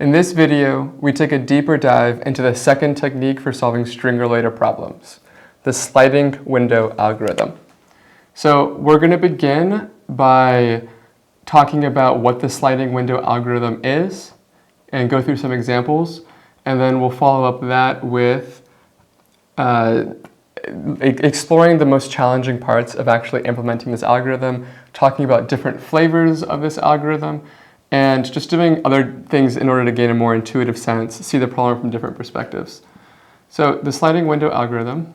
In this video, we take a deeper dive into the second technique for solving string-related problems, the sliding window algorithm. So we're going to begin by talking about what the sliding window algorithm is and go through some examples, and then we'll follow up that with exploring the most challenging parts of actually implementing this algorithm, talking about different flavors of this algorithm, and just doing other things in order to gain a more intuitive sense, see the problem from different perspectives. So the sliding window algorithm.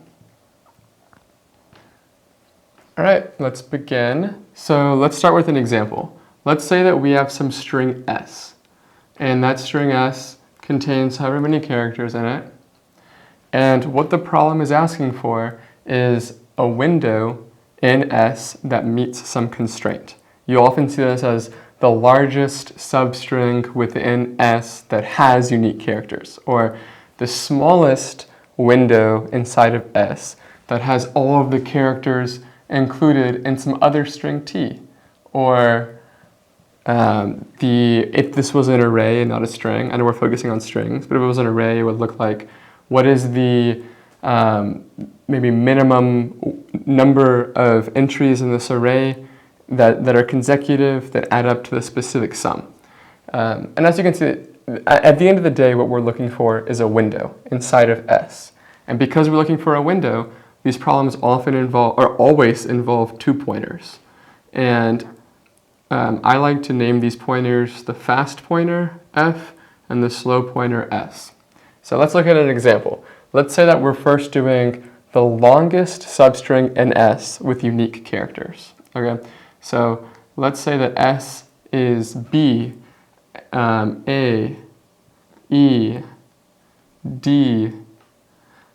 All right, let's begin. So let's start with an example. Let's say that we have some string S, and that string S contains however many characters in it. And what the problem is asking for is a window in S that meets some constraint. You often see this as the largest substring within S that has unique characters, or the smallest window inside of S that has all of the characters included in some other string T, or if this was an array and not a string. I know we're focusing on strings, but if it was an array, it would look like, what is the maybe minimum number of entries in this array that are consecutive, that add up to the specific sum. And as you can see, at the end of the day, what we're looking for is a window inside of S. And because we're looking for a window, these problems often involve, or always involve, two pointers. And I like to name these pointers the fast pointer, F, and the slow pointer, S. So let's look at an example. Let's say that we're first doing the longest substring in S with unique characters. Okay, so let's say that S is B, A, E, D.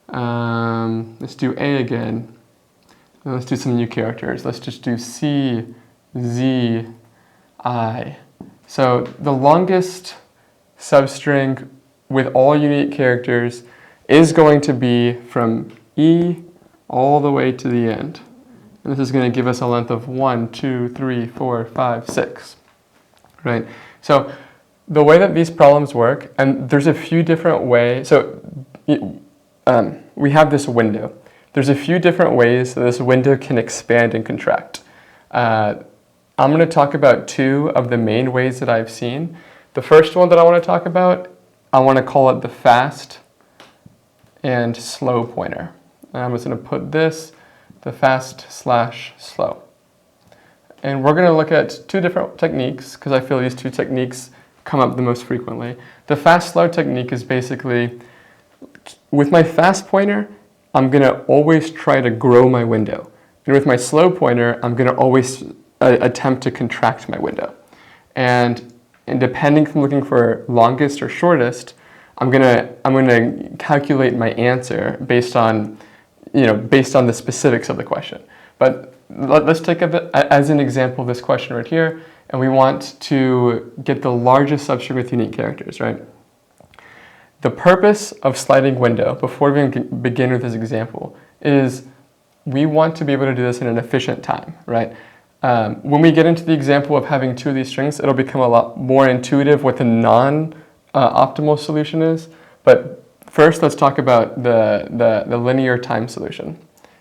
Let's do A again. And let's do some new characters. Let's just do C, Z, I. So the longest substring with all unique characters is going to be from E all the way to the end. And this is going to give us a length of 1, 2, 3, 4, 5, 6. Right? So the way that these problems work, and there's a few different ways. So we have this window. There's a few different ways that this window can expand and contract. I'm going to talk about two of the main ways that I've seen. The first one that I want to talk about, I want to call it the fast and slow pointer. And I'm just going to put this, the fast/slow. And we're going to look at two different techniques because I feel these two techniques come up the most frequently. The fast/slow technique is basically, with my fast pointer, I'm going to always try to grow my window. And with my slow pointer, I'm going to always attempt to contract my window. And depending if I'm looking for longest or shortest, I'm gonna calculate my answer based on the specifics of the question. But let's take as an example this question right here, and we want to get the largest substring with unique characters, right? The purpose of sliding window, before we begin with this example, is we want to be able to do this in an efficient time, right? When we get into the example of having two of these strings, it'll become a lot more intuitive what the non-optimal solution is. But first, let's talk about the linear time solution.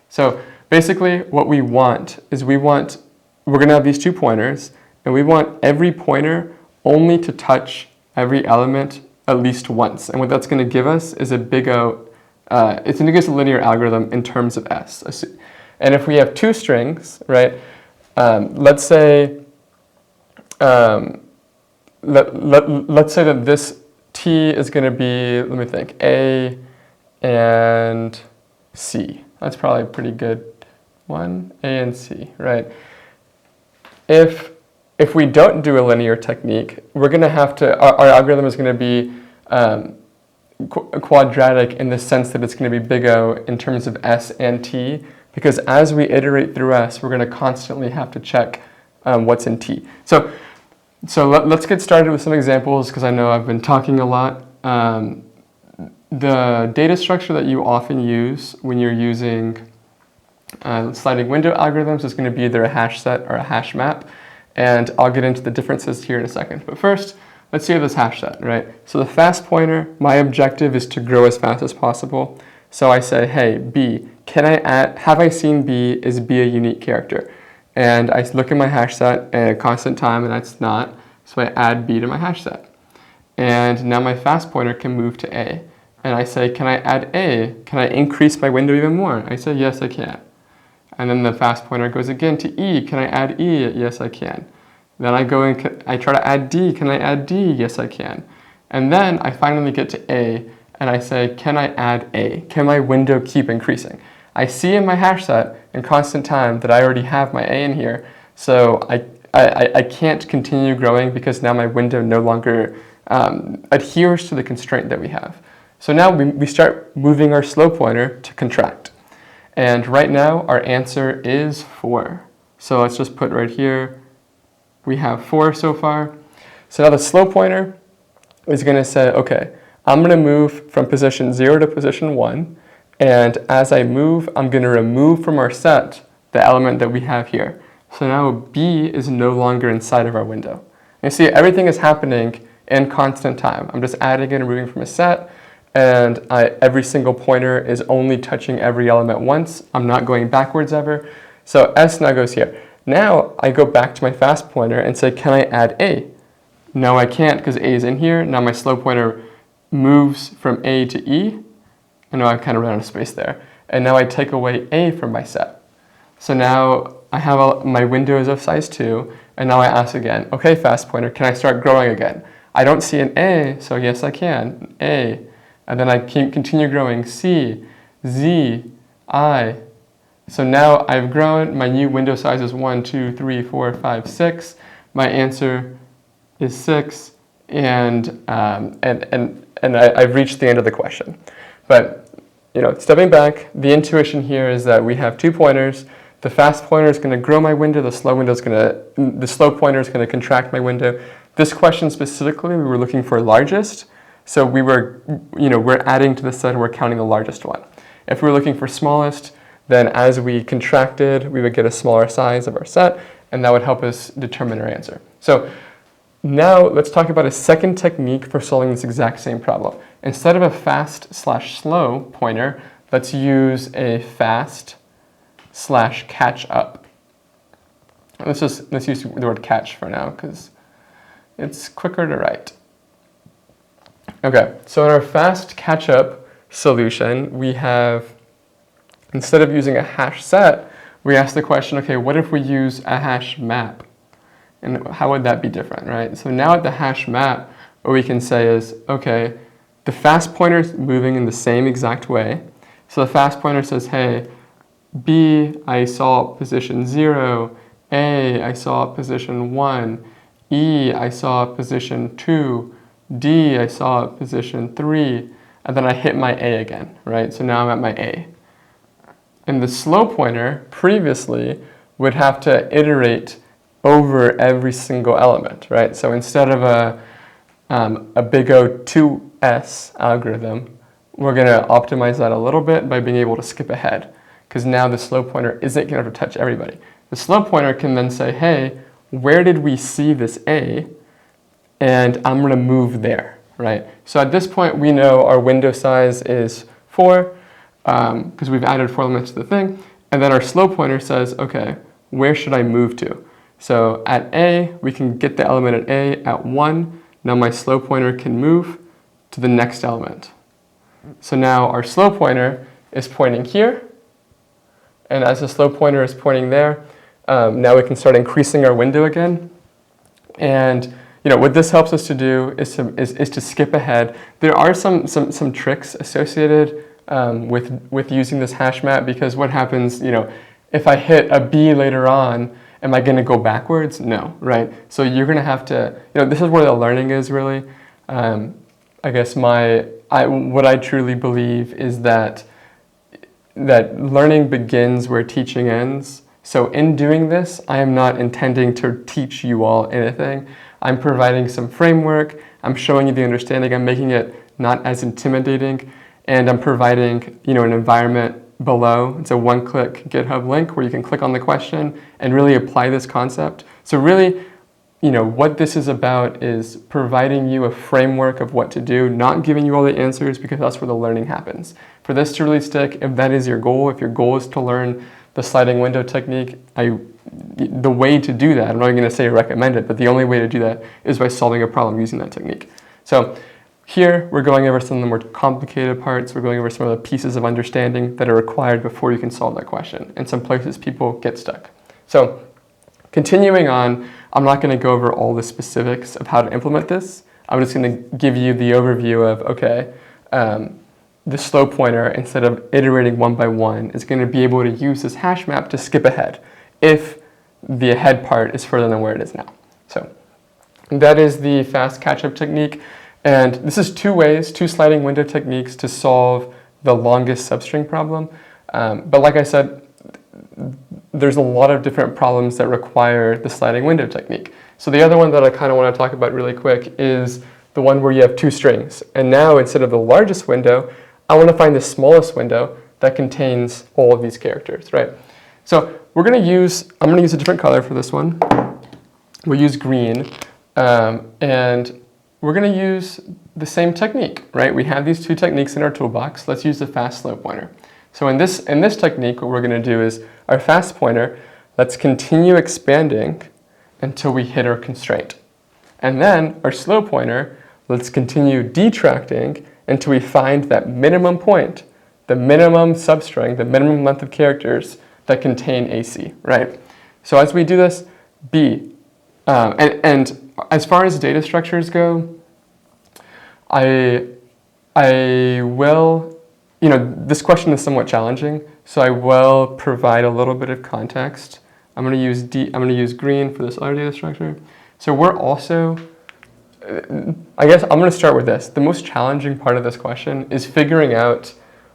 So basically, what we want is we're going to have these two pointers, and we want every pointer only to touch every element at least once. And what that's going to give us is it's going to give us a linear algorithm in terms of S. And if we have two strings, right? Let's say let's say that this T is going to be, let me think, A and C. That's probably a pretty good one, A and C, right? If we don't do a linear technique, we're going to have to, our algorithm is going to be quadratic in the sense that it's going to be big O in terms of S and T, because as we iterate through S, we're going to constantly have to check what's in T. So let's get started with some examples, because I know I've been talking a lot. The data structure that you often use when you're using sliding window algorithms is going to be either a hash set or a hash map, and I'll get into the differences here in a second. But first, let's say this hash set, right? So the fast pointer, my objective is to grow as fast as possible. So I say, hey, B, have I seen B, is B a unique character? And I look at my hash set at a constant time, and it's not. So I add B to my hash set. And now my fast pointer can move to A. And I say, can I add A? Can I increase my window even more? I say, yes, I can. And then the fast pointer goes again to E. Can I add E? Yes, I can. Then I go and I try to add D. Can I add D? Yes, I can. And then I finally get to A, and I say, can I add A? Can my window keep increasing? I see in my hash set in constant time that I already have my A in here, so I can't continue growing because now my window no longer adheres to the constraint that we have. So now we start moving our slow pointer to contract. And right now our answer is 4. So let's just put right here, we have 4 so far. So now the slow pointer is going to say, okay, I'm going to move from position 0 to position 1. And as I move, I'm going to remove from our set the element that we have here. So now B is no longer inside of our window. And you see, everything is happening in constant time. I'm just adding and removing from a set, and every single pointer is only touching every element once. I'm not going backwards ever. So S now goes here. Now I go back to my fast pointer and say, can I add A? No, I can't because A is in here. Now my slow pointer moves from A to E. I know I've kind of run out of space there. And now I take away A from my set. So now I have my window is of size 2, and now I ask again, okay, fast pointer, can I start growing again? I don't see an A, so yes I can, A. And then I continue growing, C, Z, I. So now I've grown, my new window size is 1, 2, 3, 4, 5, 6. My answer is 6, and I've reached the end of the question. But stepping back, the intuition here is that we have 2 pointers. The fast pointer is going to grow my window. The slow pointer is going to contract my window. This question specifically, we were looking for largest. So we're adding to the set and we're counting the largest one. If we were looking for smallest, then as we contracted, we would get a smaller size of our set, and that would help us determine our answer. So now let's talk about a second technique for solving this exact same problem. Instead of a fast/slow pointer, let's use a fast/catch up. Let's use the word catch for now because it's quicker to write. Okay, so in our fast catch up solution, we have, instead of using a hash set, we ask the question, okay, what if we use a hash map? And how would that be different, right? So now at the hash map, what we can say is, okay, the fast pointer is moving in the same exact way. So the fast pointer says, hey, B, I saw position 0, A, I saw position 1, E, I saw position 2, D, I saw position 3, and then I hit my A again, right? So now I'm at my A. And the slow pointer previously would have to iterate over every single element, right? So instead of a big O2S algorithm, we're going to optimize that a little bit by being able to skip ahead, because now the slow pointer isn't going to have to touch everybody. The slow pointer can then say, hey, where did we see this A? And I'm going to move there, right? So at this point, we know our window size is 4, because we've added 4 elements to the thing. And then our slow pointer says, okay, where should I move to? So at A, we can get the element at A at 1. Now my slow pointer can move to the next element. So now our slow pointer is pointing here. And as the slow pointer is pointing there, now we can start increasing our window again. And what this helps us to do is to skip ahead. There are some tricks associated with using this hash map, because what happens, if I hit a B later on, am I going to go backwards? No, right? So you're going to have to, this is where the learning is really. I guess what I truly believe is that learning begins where teaching ends. So in doing this, I am not intending to teach you all anything. I'm providing some framework, I'm showing you the understanding, I'm making it not as intimidating, and I'm providing an environment below. It's a one-click GitHub link where you can click on the question and really apply this concept. So really, what this is about is providing you a framework of what to do, not giving you all the answers, because that's where the learning happens. For this to really stick, if that is your goal, if your goal is to learn the sliding window technique, the way to do that, I'm not going to say recommend it, but the only way to do that is by solving a problem using that technique. So here, we're going over some of the more complicated parts. We're going over some of the pieces of understanding that are required before you can solve that question. And some places people get stuck. So continuing on, I'm not going to go over all the specifics of how to implement this. I'm just going to give you the overview of, okay, the slow pointer, instead of iterating one by one, is going to be able to use this hash map to skip ahead if the ahead part is further than where it is now. So that is the fast catch-up technique. And this is two sliding window techniques to solve the longest substring problem. But like I said, there's a lot of different problems that require the sliding window technique. So the other one that I kind of want to talk about really quick is the one where you have two strings. And now instead of the largest window, I want to find the smallest window that contains all of these characters, right? So I'm going to use a different color for this one. We'll use green, and we're going to use the same technique, right? We have these two techniques in our toolbox. Let's use the fast slow pointer. So in this technique, what we're going to do is our fast pointer, let's continue expanding until we hit our constraint. And then our slow pointer, let's continue detracting until we find that minimum point, the minimum substring, the minimum length of characters that contain AC, right? So as we do this, B, and as far as data structures go, I will, this question is somewhat challenging, so I will provide a little bit of context. I'm going to use green for this other data structure. So we're also, I guess I'm going to start with this. The most challenging part of this question is figuring out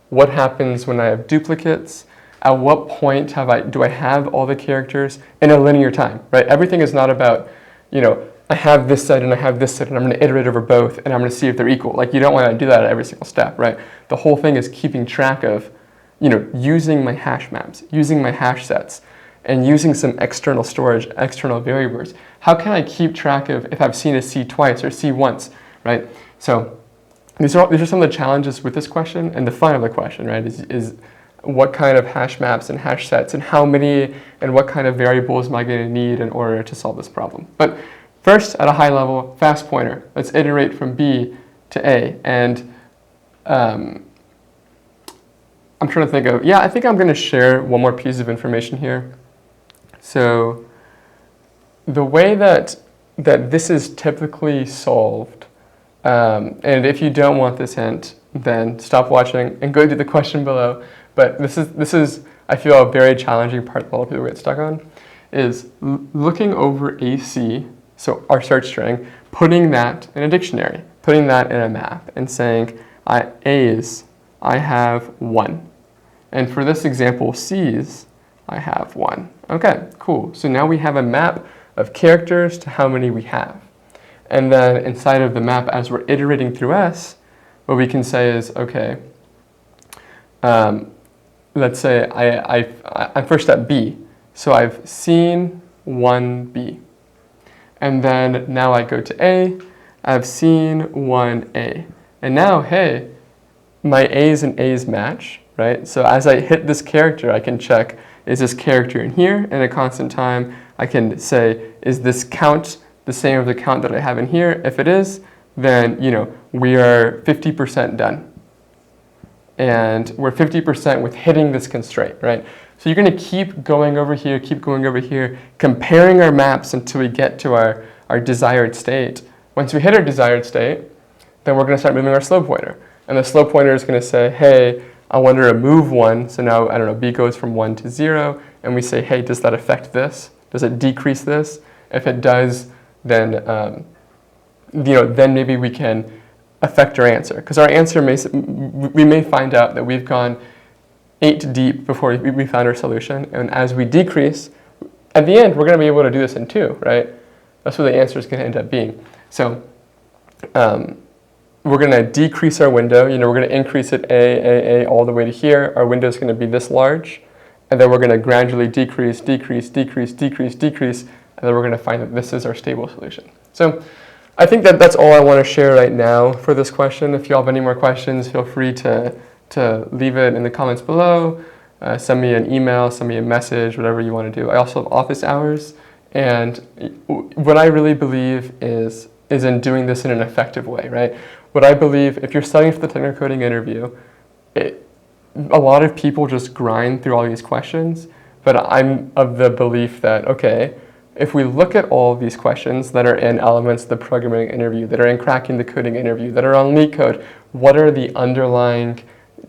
what happens when I have duplicates. At what point do I have all the characters in a linear time, right? Everything is not about, I have this set and I have this set and I'm going to iterate over both and I'm going to see if they're equal. Like, you don't want to do that at every single step, right? The whole thing is keeping track of, using my hash maps, using my hash sets, and using some external storage, external variables. How can I keep track of if I've seen a C twice or C once, right? So these are some of the challenges with this question, and the fun of the question, right, is what kind of hash maps and hash sets and how many and what kind of variables am I going to need in order to solve this problem. But first, at a high level, fast pointer. Let's iterate from B to A. And I'm trying to think of, I think I'm going to share one more piece of information here. So the way that this is typically solved, and if you don't want this hint, then stop watching and go to the question below. But this is I feel, a very challenging part that a lot of people get stuck on, is looking over AC, so our search string, putting that in a dictionary, putting that in a map, and saying, A's, I have 1. And for this example, C's, I have 1. Okay, cool. So now we have a map of characters to how many we have. And then inside of the map, as we're iterating through S, what we can say is, okay, let's say I'm first at B. So I've seen 1B. And then now I go to A, I've seen 1A. And now, hey, my A's and A's match, right? So as I hit this character, I can check, is this character in here? And at constant time, I can say, is this count the same as the count that I have in here? If it is, then, we are 50% done. And we're 50% with hitting this constraint, right? So you're going to keep going over here, comparing our maps until we get to our desired state. Once we hit our desired state, then we're going to start moving our slow pointer. And the slow pointer is going to say, hey, I want to remove 1. So now, I don't know, B goes from 1 to 0. And we say, hey, does that affect this? Does it decrease this? If it does, then, then maybe we can affect our answer. Because our answer we may find out that we've gone 8 deep before we found our solution. And as we decrease, at the end, we're going to be able to do this in 2, right? That's what the answer is going to end up being. So we're going to decrease our window. We're going to increase it A, all the way to here. Our window is going to be this large. And then we're going to gradually decrease and then we're going to find that this is our stable solution. So I think that that's all I want to share right now for this question. If you all have any more questions, feel free to leave it in the comments below. Send me an email, send me a message, whatever you want to do. I also have office hours, and what I really believe is in doing this in an effective way, right? What I believe, if you're studying for the technical coding interview, a lot of people just grind through all these questions, but I'm of the belief that, okay, if we look at all of these questions that are in elements of the programming interview, that are in cracking the coding interview, that are on LeetCode, what are the underlying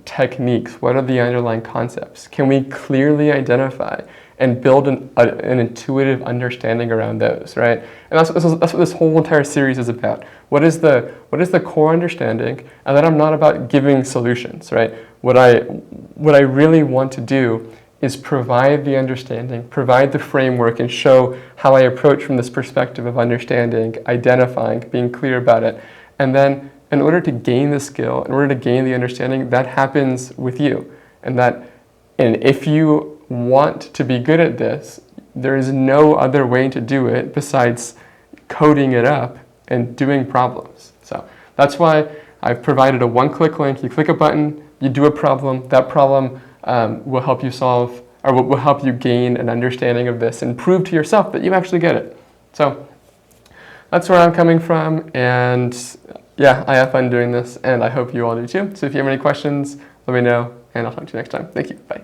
techniques? What are the underlying concepts? Can we clearly identify and build an intuitive understanding around those, right? And that's what this whole entire series is about. What is the core understanding? And then I'm not about giving solutions, right? What I really want to do is provide the understanding, provide the framework, and show how I approach from this perspective of understanding, identifying, being clear about it. And then in order to gain the skill, in order to gain the understanding, that happens with you. And if you want to be good at this, there is no other way to do it besides coding it up and doing problems. So that's why I've provided a one-click link. You click a button, you do a problem. That problem will help you solve, or will help you gain an understanding of this and prove to yourself that you actually get it. So that's where I'm coming from, and yeah, I have fun doing this, and I hope you all do too. So if you have any questions, let me know, and I'll talk to you next time. Thank you. Bye.